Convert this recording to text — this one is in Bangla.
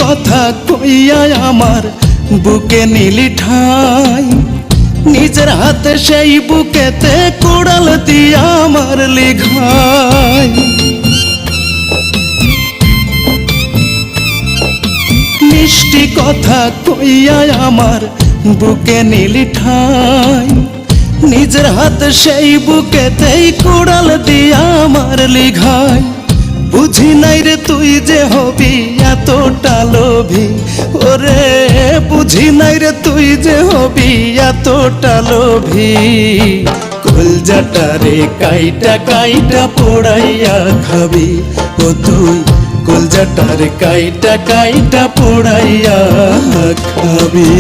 কথা কইয়া আমার বুকে নিলি ঠাই, নিজের হাতে সেই বুকেতে কোড়াল দিয়া মারলি ঘাই। মিষ্টি কথা কইয়া আমার বুকে নিলি ঠাই, নিজের হাতে সেই বুকেতেই কোড়াল দিয়া মারলি ঘাই। বুঝি নাই রে তুই যে হবি এতটা লোভী, ওরে বুঝি নাই রে তুই যে হবি এতটা লোভী। কলজাটারে কাইটা কাইটা পোড়াইয়া খাবি, ও তুই কলজাটারে কাইটা কাইটা পোড়াইয়া খাবি।